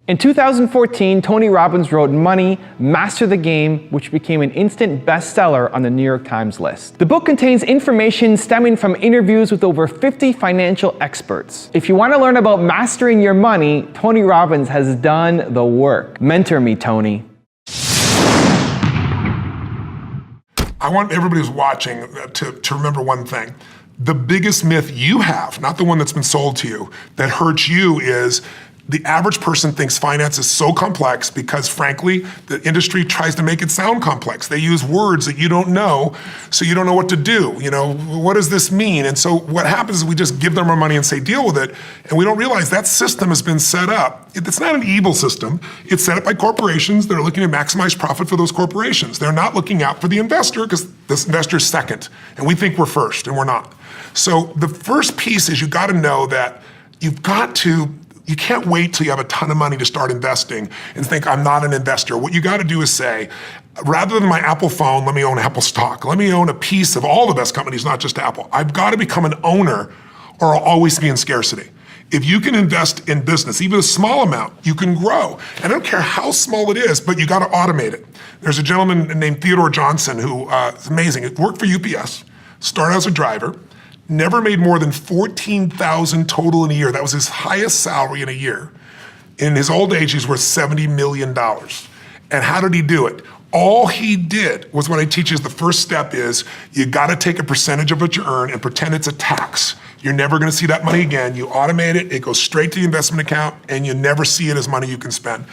In 2014, Tony Robbins wrote Money, Master the Game, which became an instant bestseller on the New York Times list. The book contains information stemming from interviews with over 50 financial experts. If you want to learn about mastering your money, Tony Robbins has done the work. Mentor me, Tony. I want everybody who's watching to remember one thing. The biggest myth you have, not the one that's been sold to you, that hurts you is the average person thinks finance is so complex because, frankly, the industry tries to make it sound complex. They use words that you don't know, so you don't know what to do. You know, what does this mean? And so what happens is we just give them our money and say, deal with it, and we don't realize that system has been set up. It's not an evil system. It's set up by corporations that are looking to maximize profit for those corporations. They're not looking out for the investor because this investor is second, and we think we're first, and we're not. So the first piece is you got to know that you can't wait till you have a ton of money to start investing and think, I'm not an investor. What you got to do is say, rather than my Apple phone, let me own Apple stock. Let me own a piece of all the best companies, not just Apple. I've got to become an owner or I'll always be in scarcity. If you can invest in business, even a small amount, you can grow. And I don't care how small it is, but you got to automate it. There's a gentleman named Theodore Johnson who is amazing. He worked for UPS, started as a driver, never made more than $14,000 total in a year. That was his highest salary in a year. In his old age, he's worth $70 million. And how did he do it? All he did was what I teach is the first step is you gotta take a percentage of what you earn and pretend it's a tax. You're never gonna see that money again. You automate it, it goes straight to the investment account, and you never see it as money you can spend.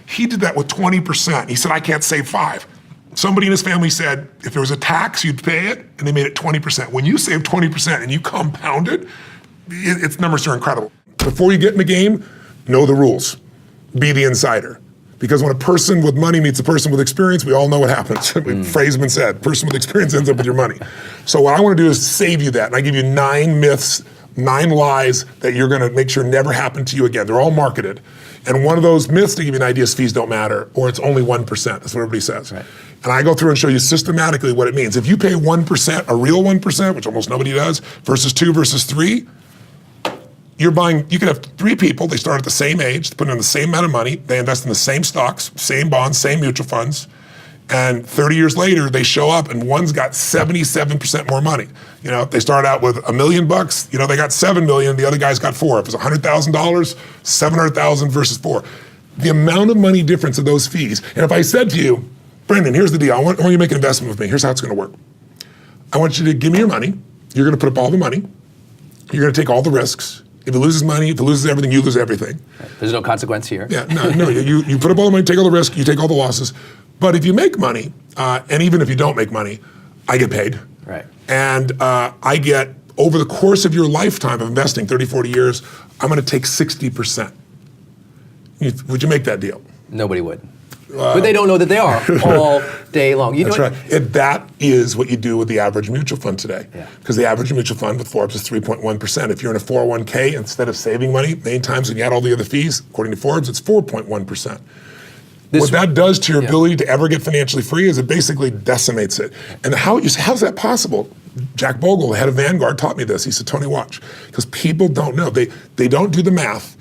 He did that with 20%. He said, I can't save 5. Somebody in his family said, if there was a tax, you'd pay it, and they made it 20%. When you save 20% and you compound it, its numbers are incredible. Before you get in the game, know the rules. Be the insider. Because when a person with money meets a person with experience, we all know what happens. Phrase has been said, person with experience ends up with your money. So what I want to do is save you that, and I give you 9 myths, 9 lies that you're gonna make sure never happen to you again. They're all marketed. And one of those myths, to give you an idea, is fees don't matter, or it's only 1%. That's what everybody says. Right. And I go through and show you systematically what it means. If you pay 1%, a real 1%, which almost nobody does, versus 2 versus 3, you can have 3 people, they start at the same age, they put in the same amount of money, they invest in the same stocks, same bonds, same mutual funds, and 30 years later, they show up and one's got 77% more money. You know, they start out with $1 million, you know, they got 7 million, the other guy's got 4. If it's $100,000, 700,000 versus 4. The amount of money difference of those fees. And if I said to you, Brendan, here's the deal, I want you to make an investment with me, here's how it's gonna work. I want you to give me your money, you're gonna put up all the money, you're gonna take all the risks. If it loses money, if it loses everything, you lose everything. There's no consequence here. Yeah, no, you put up all the money, take all the risk, you take all the losses. But if you make money, and even if you don't make money, I get paid. Right. And I get, over the course of your lifetime of investing, 30, 40 years, I'm gonna take 60%. Would you make that deal? Nobody would. But they don't know that they are all day long. That's right. That is what you do with the average mutual fund today. Because the average mutual fund with Forbes is 3.1%. If you're in a 401k, instead of saving money, many times when you add all the other fees, according to Forbes, it's 4.1%. What that does to your ability to ever get financially free is it basically decimates it. And how's that possible? Jack Bogle, the head of Vanguard, taught me this. He said, Tony, watch. Because people don't know. They don't do the math.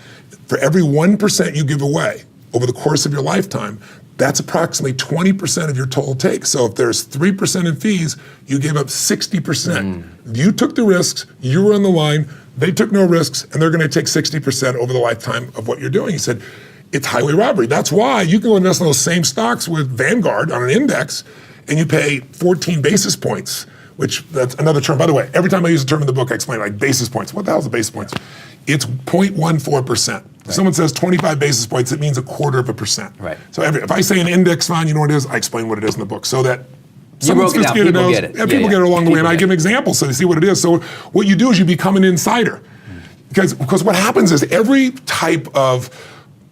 For every 1% you give away over the course of your lifetime, that's approximately 20% of your total take. So if there's 3% in fees, you gave up 60%. You took the risks, you were on the line, they took no risks, and they're gonna take 60% over the lifetime of what you're doing. He said, it's highway robbery. That's why you can go invest in those same stocks with Vanguard on an index, and you pay 14 basis points, which that's another term. By the way, every time I use a term in the book, I explain like basis points. What the hell is a basis points? It's 0.14%. If someone says 25 basis points, it means 1/4%. Right. So if I say an index fund, you know what it is, I explain what it is in the book so that someone sophisticated knows. People get it along the way, and I give an example so they see what it is. So what you do is you become an insider. Because what happens is every type of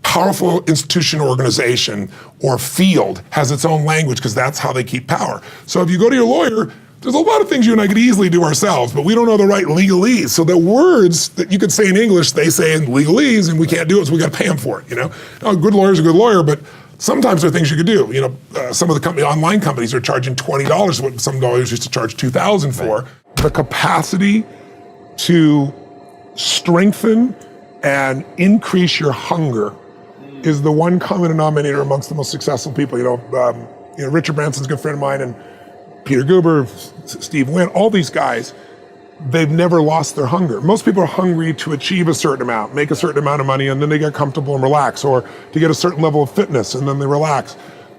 powerful institution or organization or field has its own language because that's how they keep power. So if you go to your lawyer, there's a lot of things you and I could easily do ourselves, but we don't know the right legalese. So the words that you could say in English, they say in legalese, and we can't do it, so we got to pay them for it. You know, now, a good lawyer's a good lawyer, but sometimes there are things you could do. You know, some of the online companies are charging $20, what some lawyers used to charge $2,000 for. Right. The capacity to strengthen and increase your hunger is the one common denominator amongst the most successful people. Richard Branson's a good friend of mine, and Peter Guber, Steve Wynn, all these guys, they've never lost their hunger. Most people are hungry to achieve a certain amount, make a certain amount of money, and then they get comfortable and relax, or to get a certain level of fitness, and then they relax.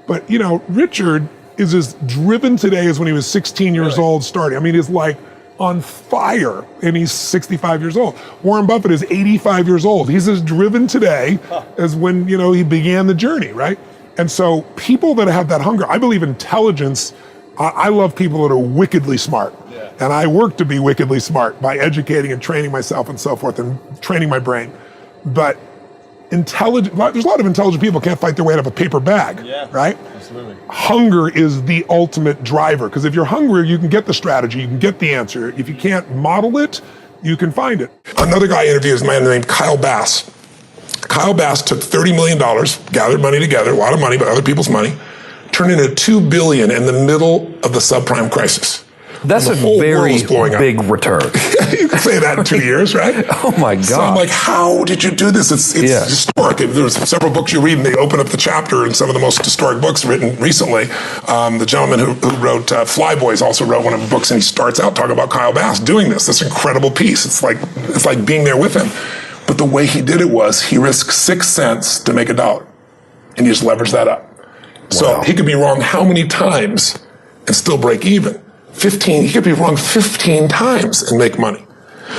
But, Richard is as driven today as when he was 16 years old starting. I mean, he's like on fire, and he's 65 years old. Warren Buffett is 85 years old. He's as driven today as when, he began the journey, right? And so people that have that hunger, I believe intelligence, I love people that are wickedly smart. Yeah. And I work to be wickedly smart by educating and training myself and so forth and training my brain. But there's a lot of intelligent people can't fight their way out of a paper bag, right? Absolutely. Hunger is the ultimate driver, because if you're hungry, you can get the strategy, you can get the answer. If you can't model it, you can find it. Another guy I interviewed is a man named Kyle Bass. Kyle Bass took $30 million, gathered money together, a lot of money, but other people's money, turned into $2 billion in the middle of the subprime crisis. That's a very big return. You can say that in 2 years, right? Oh my God. So I'm like, how did you do this? It's historic. There's several books you read and they open up the chapter in some of the most historic books written recently. The gentleman who wrote Flyboys also wrote one of the books, and he starts out talking about Kyle Bass doing this incredible piece. It's like being there with him. But the way he did it was he risked 6 cents to make $1, and he just leveraged that up. Wow. So he could be wrong how many times and still break even? 15, he could be wrong 15 times and make money.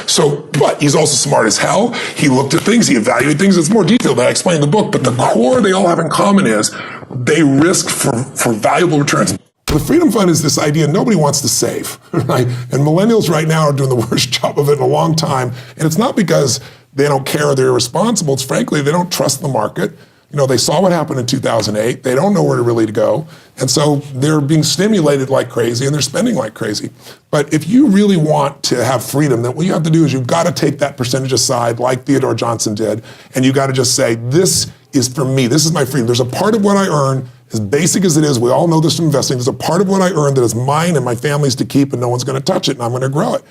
So, but he's also smart as hell. He looked at things, he evaluated things. It's more detailed than I explained in the book, but the core they all have in common is they risk for valuable returns. The Freedom Fund is this idea nobody wants to save, right? And millennials right now are doing the worst job of it in a long time. And it's not because they don't care or they're irresponsible. It's frankly, they don't trust the market. They saw what happened in 2008. They don't know where to really go. And so they're being stimulated like crazy and they're spending like crazy. But if you really want to have freedom, then what you have to do is you've got to take that percentage aside like Theodore Johnson did. And you got to just say, this is for me. This is my freedom. There's a part of what I earn, as basic as it is, we all know this from investing, there's a part of what I earn that is mine and my family's to keep and no one's going to touch it and I'm going to grow it.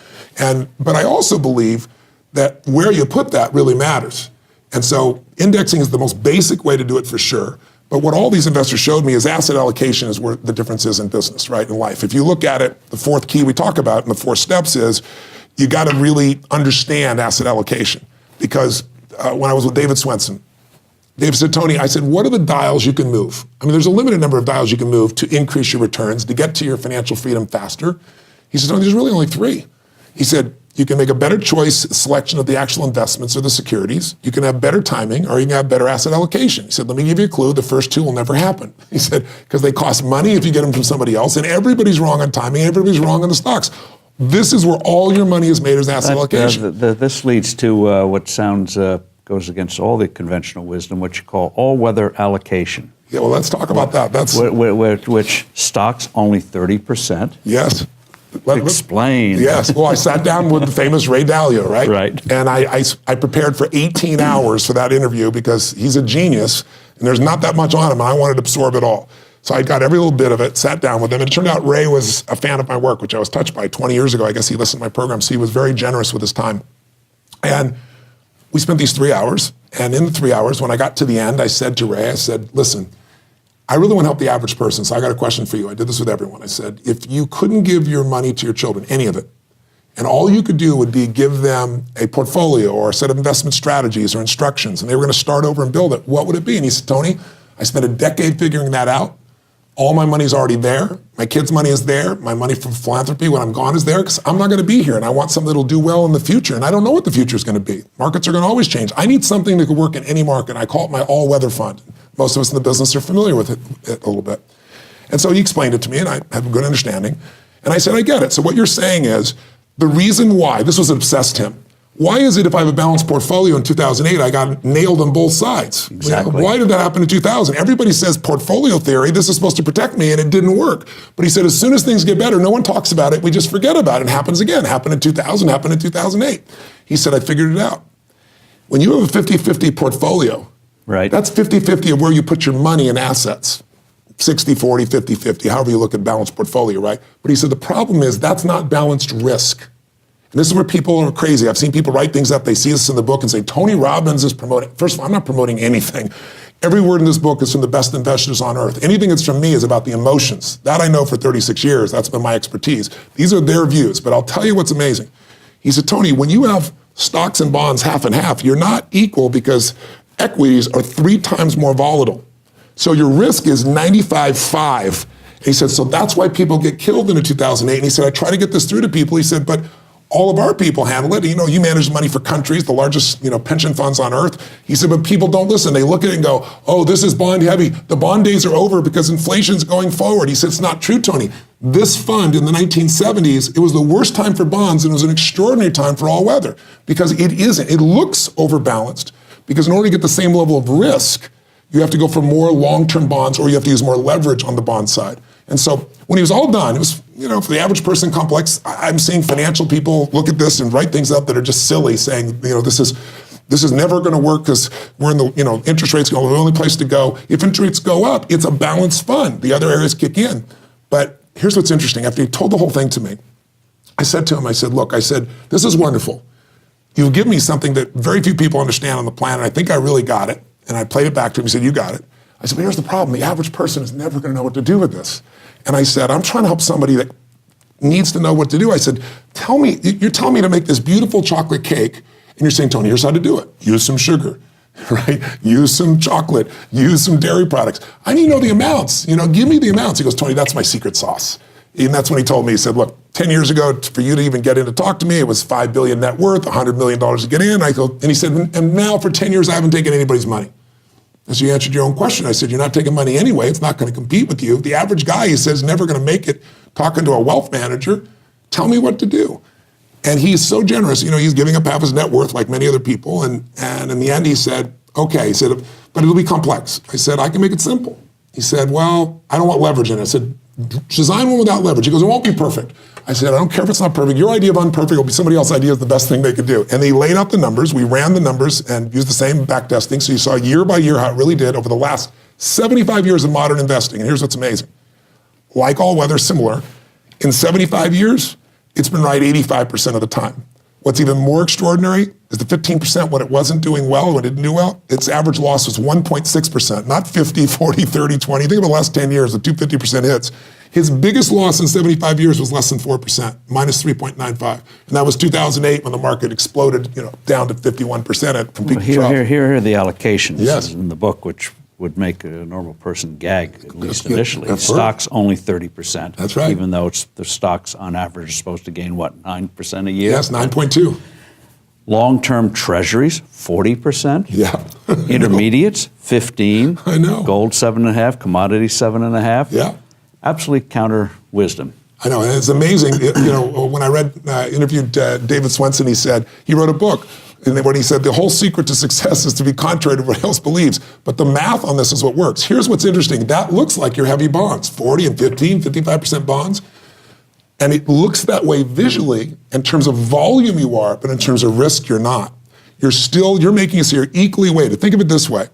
But I also believe that where you put that really matters. And so indexing is the most basic way to do it for sure. But what all these investors showed me is asset allocation is where the difference is in business, right, in life. If you look at it, the fourth key we talk about in the 4 steps is you got to really understand asset allocation. Because when I was with David Swenson, Dave said, Tony, I said, what are the dials you can move? I mean, there's a limited number of dials you can move to increase your returns, to get to your financial freedom faster. He said, Tony, there's really only 3. He said, you can make a better choice selection of the actual investments or the securities. You can have better timing, or you can have better asset allocation. He said, let me give you a clue. The first 2 will never happen. He said, because they cost money if you get them from somebody else, and everybody's wrong on timing, everybody's wrong on the stocks. This is where all your money is made as asset allocation. This leads to what sounds goes against all the conventional wisdom, what you call all-weather allocation. Yeah, well, let's talk about that. That's which stocks only 30%. Yes. Explain. Yes. Well, I sat down with the famous Ray Dalio, right? Right. And I prepared for 18 hours for that interview because he's a genius and there's not that much on him and I wanted to absorb it all. So I got every little bit of it, sat down with him, and it turned out Ray was a fan of my work, which I was touched by 20 years ago. I guess he listened to my program, so he was very generous with his time. And we spent these 3 hours, and in the 3 hours, when I got to the end, I said to Ray, I said, listen, I really want to help the average person, so I got a question for you. I did this with everyone. I said, if you couldn't give your money to your children, any of it, and all you could do would be give them a portfolio or a set of investment strategies or instructions, and they were going to start over and build it, what would it be? And he said, Tony, I spent a decade figuring that out. All my money's already there. My kids' money is there. My money from philanthropy when I'm gone is there because I'm not going to be here, and I want something that'll do well in the future, and I don't know what the future is going to be. Markets are going to always change. I need something that could work in any market. I call it my all-weather fund. Most of us in the business are familiar with it a little bit. And so he explained it to me, and I have a good understanding. And I said, I get it. So what you're saying is the reason why, this was obsessed him. Why is it if I have a balanced portfolio in 2008, I got nailed on both sides? Exactly. Why did that happen in 2000? Everybody says portfolio theory, this is supposed to protect me, and it didn't work. But he said, as soon as things get better, no one talks about it, we just forget about it. It happens again. Happened in 2000, happened in 2008. He said, I figured it out. When you have a 50-50 portfolio, right, that's 50-50 of where you put your money in assets. 60-40, 50-50, however you look at balanced portfolio, right? But he said, the problem is that's not balanced risk. And this is where people are crazy. I've seen people write things up. They see this in the book and say, Tony Robbins is promoting. First of all, I'm not promoting anything. Every word in this book is from the best investors on earth. Anything that's from me is about the emotions. That I know for 36 years. That's been my expertise. These are their views, but I'll tell you what's amazing. He said, Tony, when you have stocks and bonds half and half, you're not equal because equities are 3 times more volatile. So your risk is 95.5. He said, so that's why people get killed in the 2008. And he said, I try to get this through to people. He said, but all of our people handle it. You know, you manage money for countries, the largest, pension funds on earth. He said, but people don't listen. They look at it and go, oh, this is bond heavy. The bond days are over because inflation's going forward. He said, it's not true, Tony. This fund in the 1970s, it was the worst time for bonds and it was an extraordinary time for all weather because it isn't. It looks overbalanced because in order to get the same level of risk, you have to go for more long-term bonds or you have to use more leverage on the bond side. And so when he was all done, it was, for the average person complex, I'm seeing financial people look at this and write things up that are just silly, saying, this is never going to work because we're in the, interest rates are the only place to go. If interest rates go up, it's a balanced fund. The other areas kick in. But here's what's interesting. After he told the whole thing to me, I said to him, look, this is wonderful. You've given me something that very few people understand on the planet. I think I really got it. And I played it back to him. He said, you got it. I said, but here's the problem. The average person is never going to know what to do with this. And I said, I'm trying to help somebody that needs to know what to do. I said, you're telling me to make this beautiful chocolate cake, and you're saying, Tony, here's how to do it. Use some sugar, right? Use some chocolate, use some dairy products. I need to know the amounts, give me the amounts. He goes, Tony, that's my secret sauce. And that's when he told me, he said, look, 10 years ago, for you to even get in to talk to me, it was $5 billion net worth, $100 million to get in. And he said, and now for 10 years, I haven't taken anybody's money. And so you answered your own question. I said, you're not taking money anyway. It's not going to compete with you. The average guy, he says, never going to make it talking to a wealth manager. Tell me what to do. And he's so generous. He's giving up half his net worth like many other people. And in the end, he said, okay. He said, but it'll be complex. I said, I can make it simple. He said, well, I don't want leverage in it. I said, design one without leverage. He goes, it won't be perfect. I said, I don't care if it's not perfect. Your idea of unperfect will be somebody else's idea of the best thing they could do. And they laid out the numbers. We ran the numbers and used the same back testing. So you saw year by year how it really did over the last 75 years of modern investing. And here's what's amazing. Like all weather, similar. In 75 years, it's been right 85% of the time. What's even more extraordinary is the 15% when it wasn't doing well, when it didn't do well, its average loss was 1.6%, not 50, 40, 30, 20. Think of the last 10 years, the 250% hits. His biggest loss in 75 years was less than 4%, minus 3.95. And that was 2008 when the market exploded, down to 51% from peak to trough. Here are the allocations Yes. in the book, which would make a normal person gag, at least initially. Stocks only 30%. That's right. Even though the stocks on average are supposed to gain, 9% a year? Yes, 9.2. Long-term treasuries, 40%. Yeah. Intermediates, 15. I know. Gold, 7.5. Commodities, 7.5. Yeah. Absolutely counter wisdom. I know, and it's amazing. When I interviewed David Swenson, he said, he wrote a book. And then when he said, the whole secret to success is to be contrary to what else believes. But the math on this is what works. Here's what's interesting. That looks like your heavy bonds, 40 and 15, 55% bonds. And it looks that way visually in terms of volume you are, but in terms of risk, you're not. You're making us here equally weighted. Think of it this way.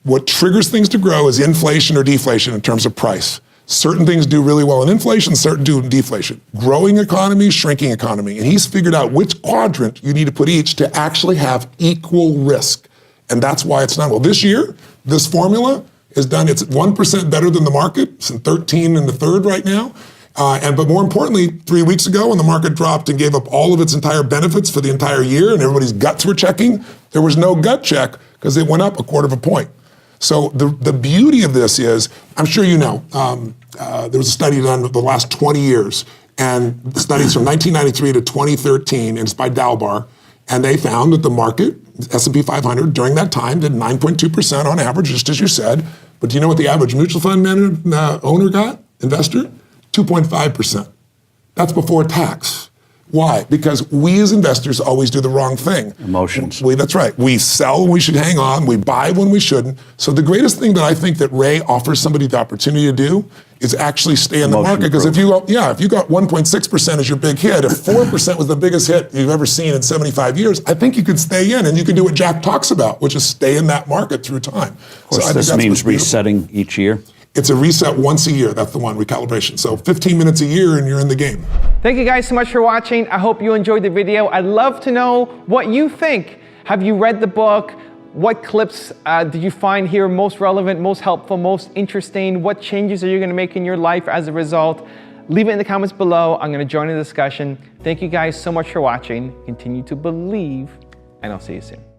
What triggers things to grow is inflation or deflation in terms of price. Certain things do really well in inflation, certain do in deflation. Growing economy, shrinking economy. And he's figured out which quadrant you need to put each to actually have equal risk. And that's why it's done well. This year, this formula is done, it's 1% better than the market. It's in 13 in the third right now. But more importantly, 3 weeks ago when the market dropped and gave up all of its entire benefits for the entire year and everybody's guts were checking, there was no gut check because it went up 1/4 point. So the beauty of this is, I'm sure you know, there was a study done the last 20 years, and the studies from 1993 to 2013, and it's by Dalbar, and they found that the market, S&P 500, during that time did 9.2% on average, just as you said. But do you know what the average mutual fund owner got, investor? 2.5%. That's before tax. Why? Because we as investors always do the wrong thing. Emotions. That's right. We sell when we should hang on. We buy when we shouldn't. So the greatest thing that I think that Ray offers somebody the opportunity to do is actually stay in the market. Because if you got 1.6% as your big hit, if 4% was the biggest hit you've ever seen in 75 years, I think you could stay in and you can do what Jack talks about, which is stay in that market through time. Of course, this means resetting each year. It's a reset once a year. That's the one, recalibration. So 15 minutes a year and you're in the game. Thank you guys so much for watching. I hope you enjoyed the video. I'd love to know what you think. Have you read the book? What clips did you find here most relevant, most helpful, most interesting? What changes are you going to make in your life as a result? Leave it in the comments below. I'm going to join the discussion. Thank you guys so much for watching. Continue to believe, and I'll see you soon.